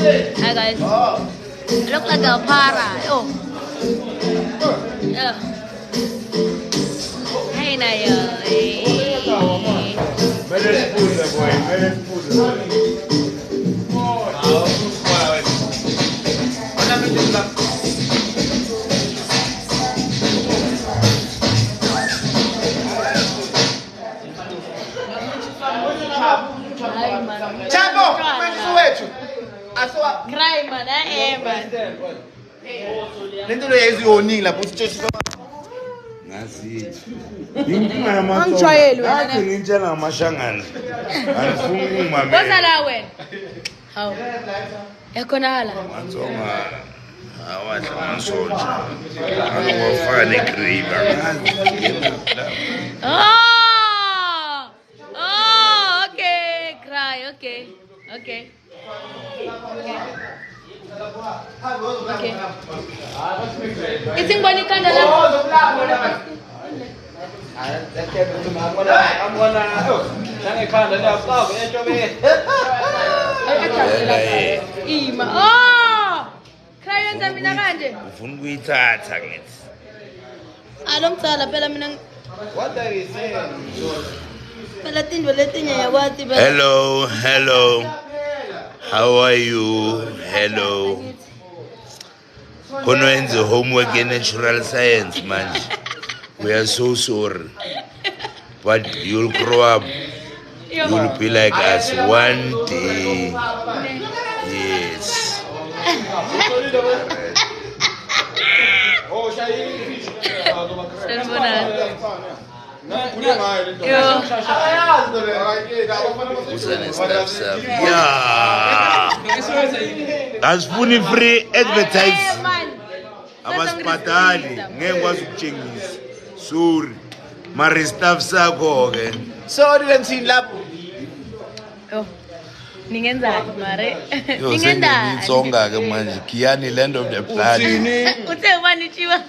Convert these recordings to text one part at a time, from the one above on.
Hi guys. I look like a para. Oh. Yeah. Hey Naya. Chambo, cry man, man. Lento leyayiziyoningi lapho usitshela Ngasithi. Ngingama Angijwayeli wena. Ngathi ngitshela ngamashangana. Angifuni umama. Bosala wena. Hawu. Yakhonala. Matsonga. Awadla amasonja. Angofaka negrave akazi. Oh, okay. Cry, okay. Okay. Ising bani kanda la. Ima. Oh! Cry yenza mina kanje. Ufuna ukuyithatha ngithi. Alomtsala phela mina. What are you saying? Phela tindwe letinye yakwati phela. Hello. How are you? Hello. Konoenze homework in natural science, man. We are so sorry. But you'll grow up. You'll be like us one day. Yes. Yeah. Asifuni free advertise. Abasiphatali ngeke kwazi ukutshengisa. Sorry. Mari staff sakho ke. Sorry lensini lapho. Yo. Ningenzani mare? Yo sengitsonga ke manje. Kiani land of the blood. Uthe ubani chiwa.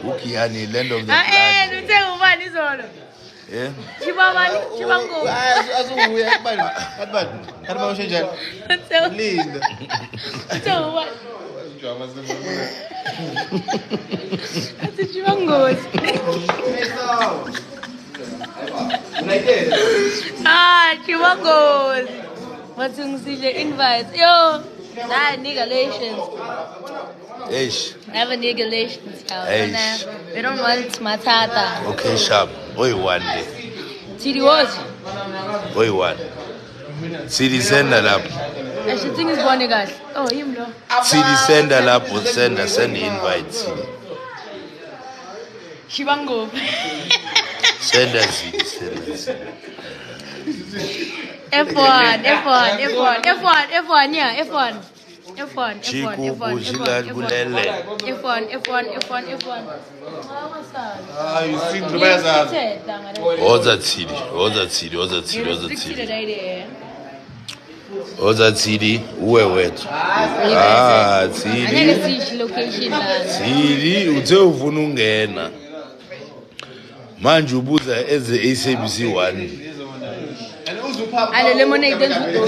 Ukiani land of the blood. Uthe ubani zolo. Yeah. Chibabani, chibango. Azubuya bani. Kanti bawusho njalo. Linda. Uthe ubani. Athi chibango. Chibango. Mathungisile invite. Yo. Nah, nigalations. Eish. Never nigalations. Eish. We don't want matata. Okay, sharp. Oyi-1 le. Tidi what? Oyi-1. Sidi senda lapho. I should think it's one guys. Oh, him no. Sidi senda lapho, send invite Sidi. Shibango. Send Sidi. F1, yeah, F1. Chiku bushilal bulele. F1. You see Dubai Oza Tsidi, uwe wethu. Tsidi. Angeke sishi location la. Tsidi uthe ufuna ungena. Manje ubuza eze SABC 1. Ale lemonade denzuto.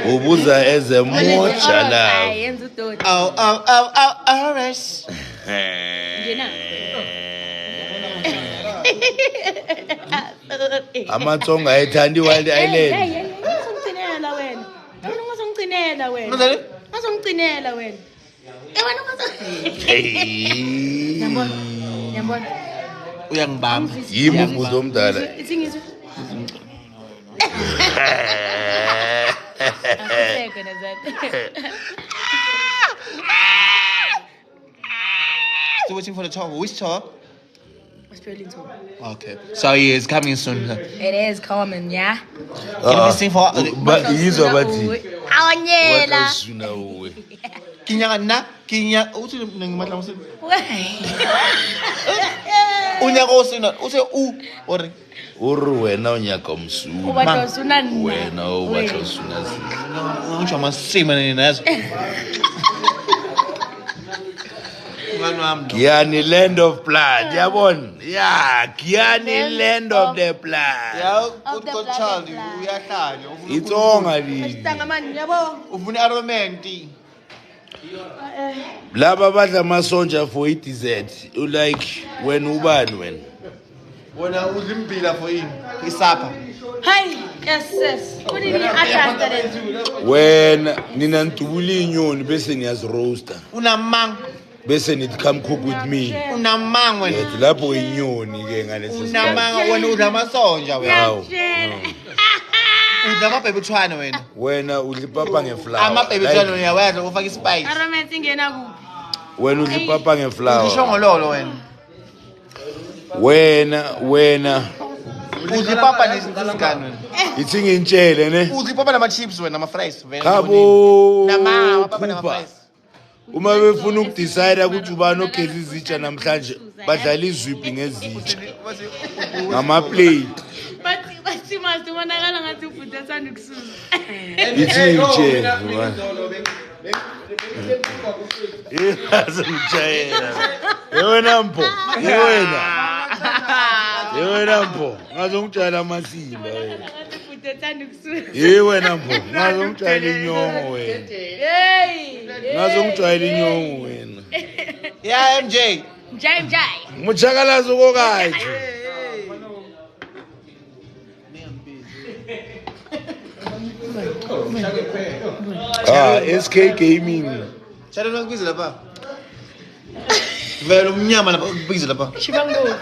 Ubuza eze mocha la. Yenza utoti. RS. Ngena. Amatsonga ayithandi Wild Island. Ngizongcinela wena. Ngizongcinela wena. Manje Ngizongcinela wena. Wena Yambona. uyangibamba. Yimi ubuzo omdala. Isingizwe. Still waiting for the tour. Which tour? Australian tour. Okay. So he is coming soon. It is coming, yeah. Can we sing for Yizwa bathi. Awanyela. Wathusuna uwe. Kinya uthi ngimatla mse. Unyaka osina uthe or Uru wena unyaka umsuku. Ubatho suna nna. Wena ubatho suna zini. ngisho amasima nazo. Giyani land of blood. Yabona? Yeah, Giyani land of the blood. Yeah, good child. Uyahlanya. It's onga lili. Sitanga mani yabo. Ufuna arrowment. Laba badla amasonja for it like when ubani wena. Wona uzimbila for yini? Isapha. Hi, yes. What do you mean adjusted? When nina ntubuli inyoni bese niyazi roaster. Unamang. Bese nithi come cook with me. Unamang wena. Yathi lapho inyoni ke ngalesi Unamang wena udla amasonja wena. Hawu. Udla amabhebe utshwana wena. Wena udla ipapa ngeflower. Amabhebe utshwana uyawedla ufaka ispice. Aromance ingena kuphi? Wena udla ipapa ngeflower. Ngishongololo wena. Wena Udla ipapa nesigani wena. ithi ngintshele ne. Udla ipapa nama chips wena nama fries wena. Khabo. Nama papa nama fries. Uma befuna ukudecide ukuthi ubani ogeza izitsha namhlanje badlala izwiphi ngezitsha. Ngama plate. Bathi must ubonakala ngathi ufuthi asanda ukusuza. Ithi ngitshele ubani. Azimtshayela. Yewena mpho. Yewena mpho. Ngazongitshela amasimba wena. Ufuthi asanda ukusuza. Yewena mpho. Ngazongitshela inyongo wena. Hey. Ngazongitshela inyongo wena. Yeah MJ. Mjay. Muchakalazo kokathi. SK Gaming. Shada nokubiza lapha. Vele umnyama lapha ukubiza lapha. Chibango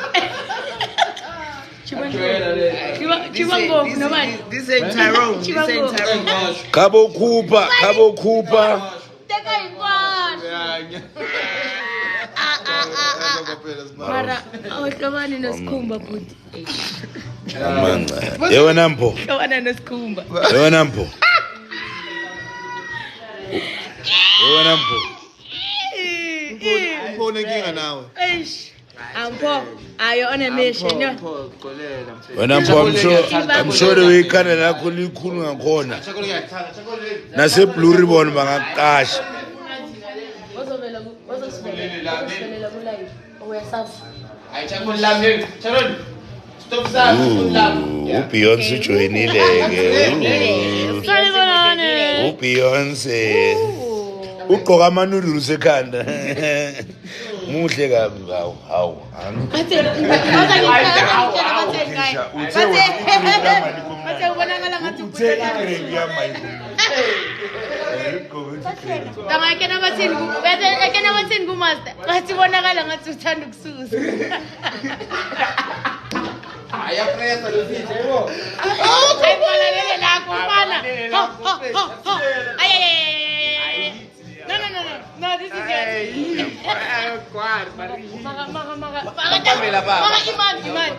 nobani? This ain't Tyrone. This ain't Tyrone. Khabo khupha. Teka inkwana. Mara awuhlobani nesikhumba futhi. Amanca. Yewena mpho. Hlobana nesikhumba. Yewena mpho. Yewena mpho. Uphone inkinga nawe. Eish. Ampho. Are you on a mission? No. Wena mpho I'm sure wekhanda lakho likhulu ngakhona. Nase Blue Ribbon bangaqasha. Ozosibela kulive. Oyasazi. Stop that. Beyonce joinile ke. Sanibonani. Beyonce. Ugqoka amanoodles ekhanda. Muhle kabi hawu. Bathe ubonakala ngathi uphuthelana. Kena bathini kumaster. Bathi bonakala ngathi uthanda ukususa. Ayapresa lesithi yebo. Ayibonakele lakho mfana. Ay. No, this is it.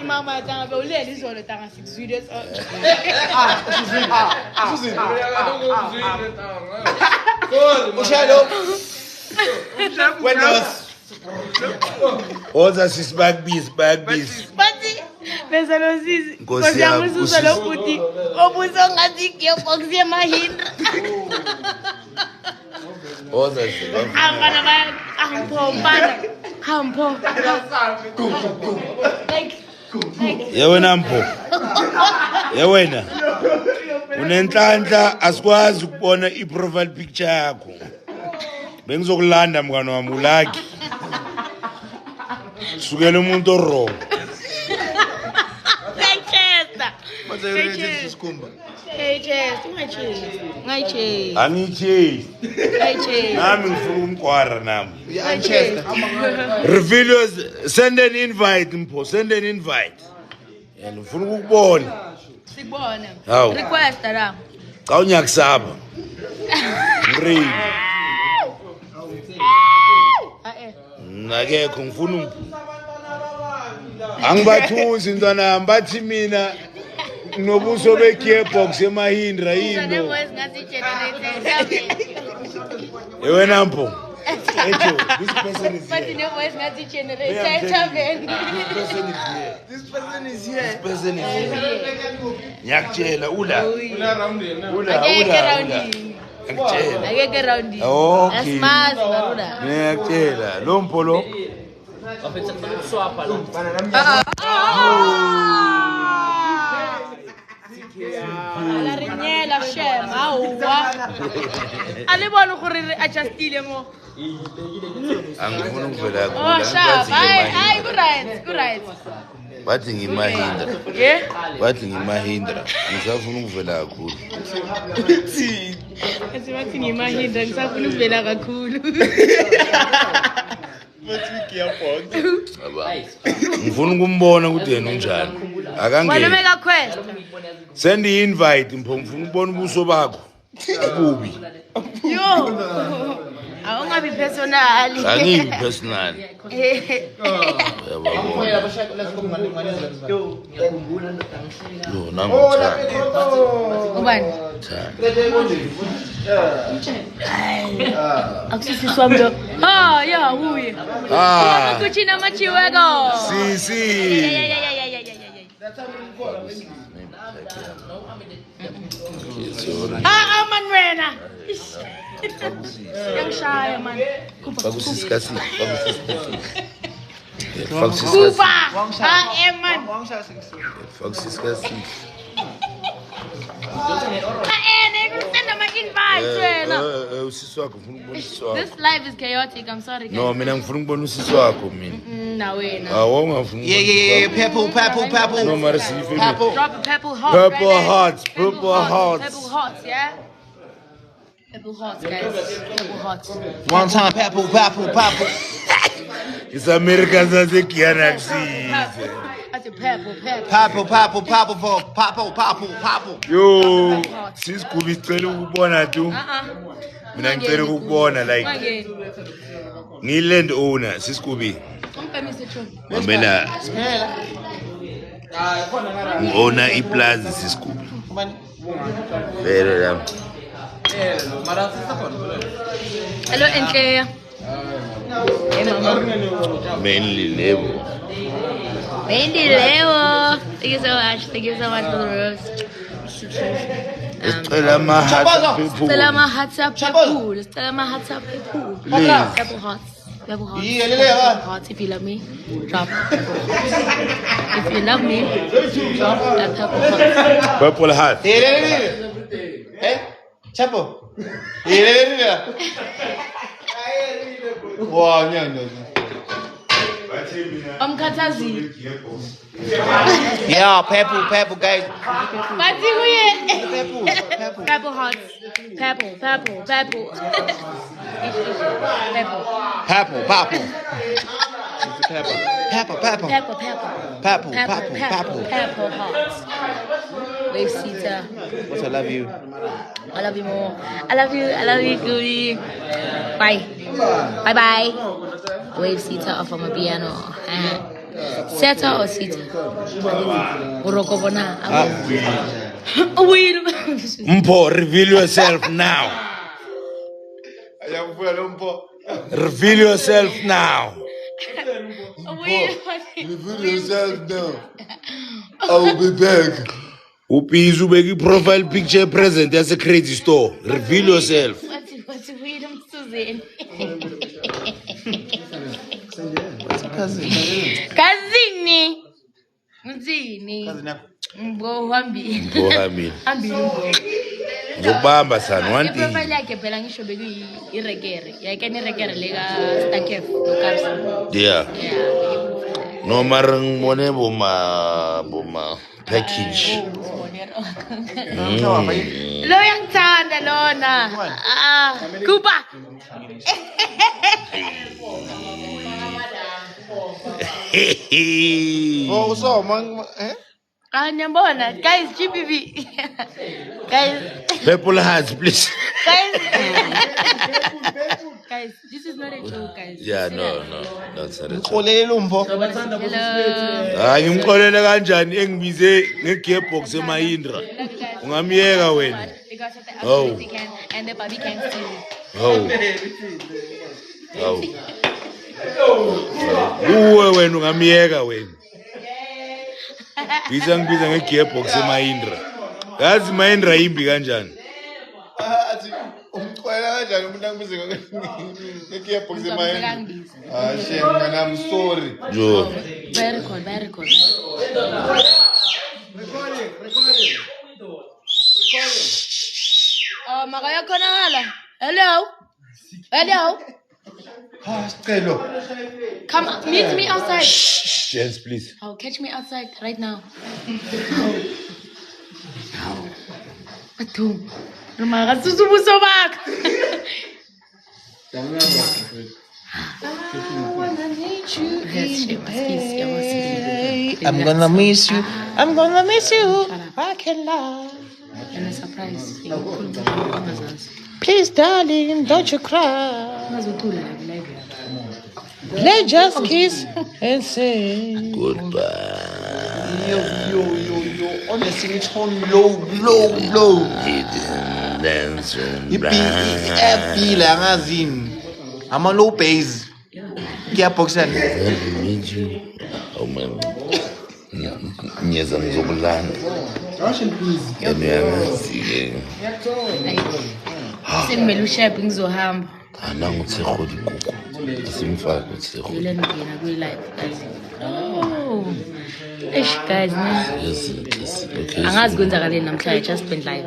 Mama, tanga be ulele izolo tanga 6 videos. Ushalo. Windows. Oza sis backbees. Bathi bese lo sisi. Nkosi yami, Ususa lo futhi. Obuso ngathi gearbox yeMahindra. Oza sis. Abana hampo. Like Yewena mpho. Yewena. Unenhlanhla asikwazi ukubona iprofile picture yakho. Bengizokulanda mngani wami ulaki. Sukela umuntu orong. Ngayichase. Angithi. Nami ngifuna umqwara nami. Reveal send an invite mpho, send an invite. Yena ufuna ukubona. Sibona. Hawu. Request la. Cha unyakusaba. Ngiri. Nakekho ngifuna angibathuzi ntwana bathi mina nobuso begearbox eMahindra yini wena mpho ejo this person is but no voice ngathi generator taven This person is here. ngiyakutshela ula akeke rounding Ngiyakutshela. Akeke round. Okay. Asimazi baruda. Ngiyakutshela. Lo mpolo. La rinyela shem awa. Ale bona gore re adjustile mo. Angifuni ukuvela Oh kakhulu. sharp. Hayi right. Bathi ngimahindra. Yeah. Bathi ngimahindra. Ngisafuna ukuvela kakhulu. Kasi bathi ngimahindra ngisafuna ukuvela kakhulu. Ngifuna ukumbona ukuthi yena unjani. Walume Akangeni. ka quest. Send i-invite mpho ngifuna ukubona ubuso bakho. Ububi. Yo. Awungabi personal. Angibi personal. Yabona. Lo nangothanda. Ubani? Akusisi wami lo. Ah, yeah, huye. Ah, Kuchina machiweko. si. Yeah. Ah, man wena. Yangishaya man. Bakusisikasi. Kuba. Ah, man. Bakusisikasi. Send them an invite wena. Usisi wakho ngifuna ukubona usisi wakho. This life is chaotic. I'm sorry guys. No, mina ngifuna ukubona usisi wakho mina. Na wena. Awungafuni. Yeah. Purple. No, mara siyifile. Purple. Drop a purple heart. Purple right there. hearts, purple hearts. Purple hearts, yeah? Purple hearts, guys. Purple hearts. One time, purple. It's Americans as a Kiana season. That's a purple. Purple. Yo, sis kubi sicela ukubona tu. Mina ngicela ukubona like ngiland owner sis kubi. Mambela. Owner iplaza sis kubi. Vele la. Hello, Enclea. Hey, mama. Mainly level. Wendy Leo. Thank you so much. Thank you so much for the rose. Stella Mahatsa people. Stella Mahatsa people. Stella Mahatsa people. Please. Purple hearts. Purple hearts. Yeah, Purple hearts. If you love me, drop purple hearts. If you love me, drop that purple heart. Purple heart. Eh? Chapo. Wow, no. Katazi. Yeah, purple, guys. Kati kuye. Purple. Purple hearts. Purple. Purple. Purple. Purple hearts. Wave Sita. What's I love you? I love you more. I love you, Goody. Bye. Bye. Wave Sita off of my piano. Seta or Sita? Uroko bona. Mpo, reveal yourself now. Reveal yourself now. Reveal yourself now. I will be back. Upiz ubeki profile picture present as a crazy store. Reveal yourself. What's William Susan? Kazini. Mzini. Mbo hambi. Mbohamini. Hambi. Ngokubamba sana one thing. Profile yakhe phela ngisho beku iregere. Yake ni regere leka Starkef no Kapsa. Yeah. Yeah. No mara ngibone boma package. Lo yangithanda lona. Ah, Kuba. Oh, what's up, man? Eh? Ah, nyambona, guys, GBB. Guys. Purple hearts, please. Guys, this is not a joke, guys. Yeah, no, that's not a joke. Olelo mbo. Hello. Hayi ngimxolele kanjani engibize ngegearbox eMahindra. Ungamiyeka wena. Because of the Oh. ability can and the body can see. Uwe wena ungamiyeka wena. Biza ngibiza ngegearbox eMahindra. Yazi Mahindra yimbi kanjani? kanjani umuntu angibize ngegearbox emayeni. Angibiza. Ah shame man, I'm sorry. Yo. Bayarecord. Recording. Makaya khonakala. Hello. Ah, sicelo. Come meet me outside. Yes, please. Oh, catch me outside right now. Atum. Rumah susu bak. I'm gonna miss you. I can lie. And a surprise. Please, darling, don't you cry. Let's just kiss and say Goodbye. Yo. Honestly, it's on low. Dancing Happy la ngazini. I'm a low bass. Gearbox yan. meet you. Oh man. Nyeza ngizokulanda. Yazi. Senimele ushayiphi ngizohamba. Nangu khodi kuku. Simfaka ukuthi khodi. Yile ngena kwi-live guys. Oh. Guys, man. Yes. Okay. Angazi kwenzakaleni namhlanje, just been live.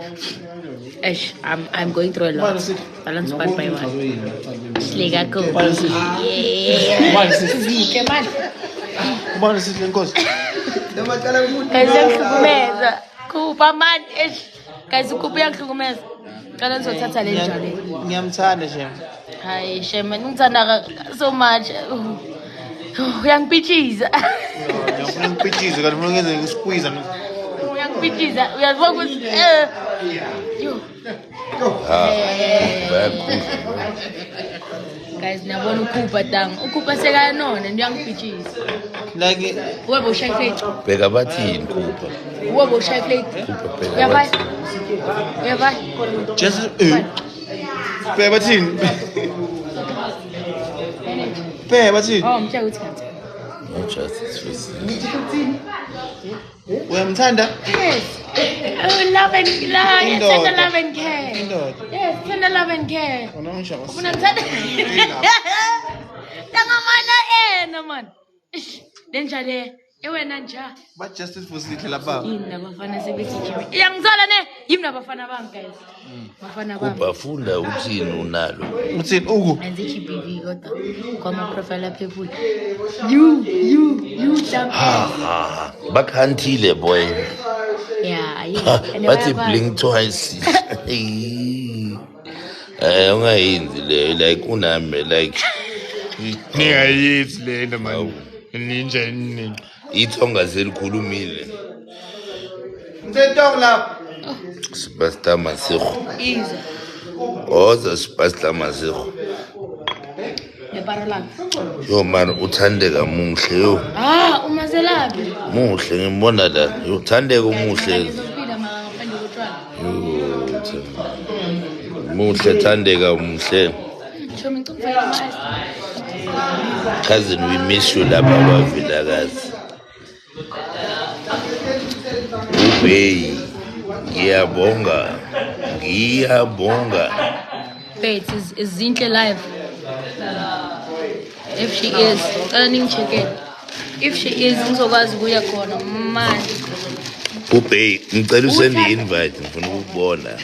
I'm going through a lot. Balance part by one. Sliga go. Yeah. Zike manje. Ubani sihle Nkosi. Guys, uyangihlukumeza. Kuba manje. Guys, ukuba uyangihlukumeza. Cala ngizothatha le njalo. Ngiyamthanda Shem. Hayi, Shema, ngithanda so much. Uyangipithiza. Ngiyafuna ukupithiza kanti mina ngenze ngisqueeze. Uyangipithiza. Uyazibona ukuthi yo. Guys, nabona uKupa tang. uKupa sekanona ndiyangipithiza. Like Webo shy plate. Bheka bathini Kupa. Webo shy plate. Uyabona? just Beba thini? Oh, mtshela ukuthi ngathi. No justice for sin. Uyamthanda? Yes. Oh, love and care. Indoda. Yes, tender love and care. Unangisho. Ufuna ngithanda. Tangamana man. Denjale. Ewena nja. But justice for sihle lapha. Yini nabafana sebethi kimi. Iyangizala ne? Yimi nabafana bami guys. Bafana bami. Kupa funda uthini unalo. Uthini uku? Anzi GBV kodwa. Kwama profile people. You damn. Bakhantile boy. Yeah. Bathi blink twice. Ungayenzi le like unami like Ningayithi lento man. Ninja nini? ithonga zelikhulumile. Ntetong lapha. Superstar Masego. Easy. Oza Superstar Masego. Le parala. Yo man uthandeka muhle yo. Umazelabi. Muhle ngibona la. Uthandeka umuhle. Ngizophila ngaphandle kotshwala. Muhle thandeka umuhle. Show me ngicupha imazi. Cousin, we miss you lapha kwaVilakazi. Ubey. Ngiyabonga. Faith is Zinhle live. If she is, check it. If she is, ngizokwazi ukuya khona manje. Ubey, ngicela usende invite ngifuna ukubona.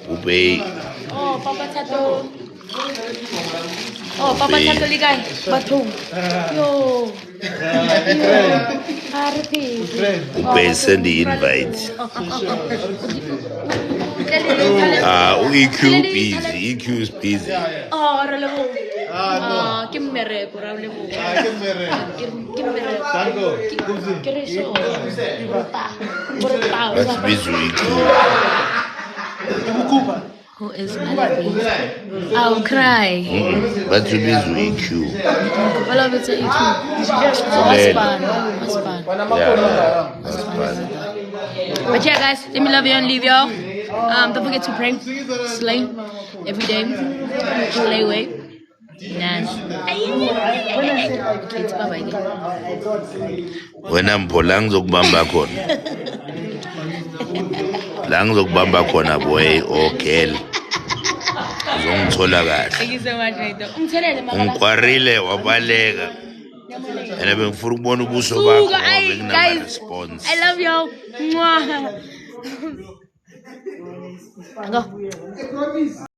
Ubey. Oh, Papa Tato ligay. Bathong. Yo. Ubey send the invite. EQ busy. EQ is busy. Oh, relebo. Kimmereko, relebo. Kimmereko. Kireso. That's busy EQ. Who is Melody? I'll cry. That's busy EQ. I love it to EQ. That's fun. But yeah, guys, let me love you and leave y'all. Don't forget to pray, slay every day, slay away. Nice. Okay, bye bye. Wena mphola ngizokubamba khona. La ngizokubamba khona boy or girl. uzongithola kahle Thank you so much, Rito. Umthelele makala. ungikwarile wabaleka and bengifuna ukubona ubuso bakho Suka, ngoba ay, benginama guys. response I love y'all. Mwah. Go.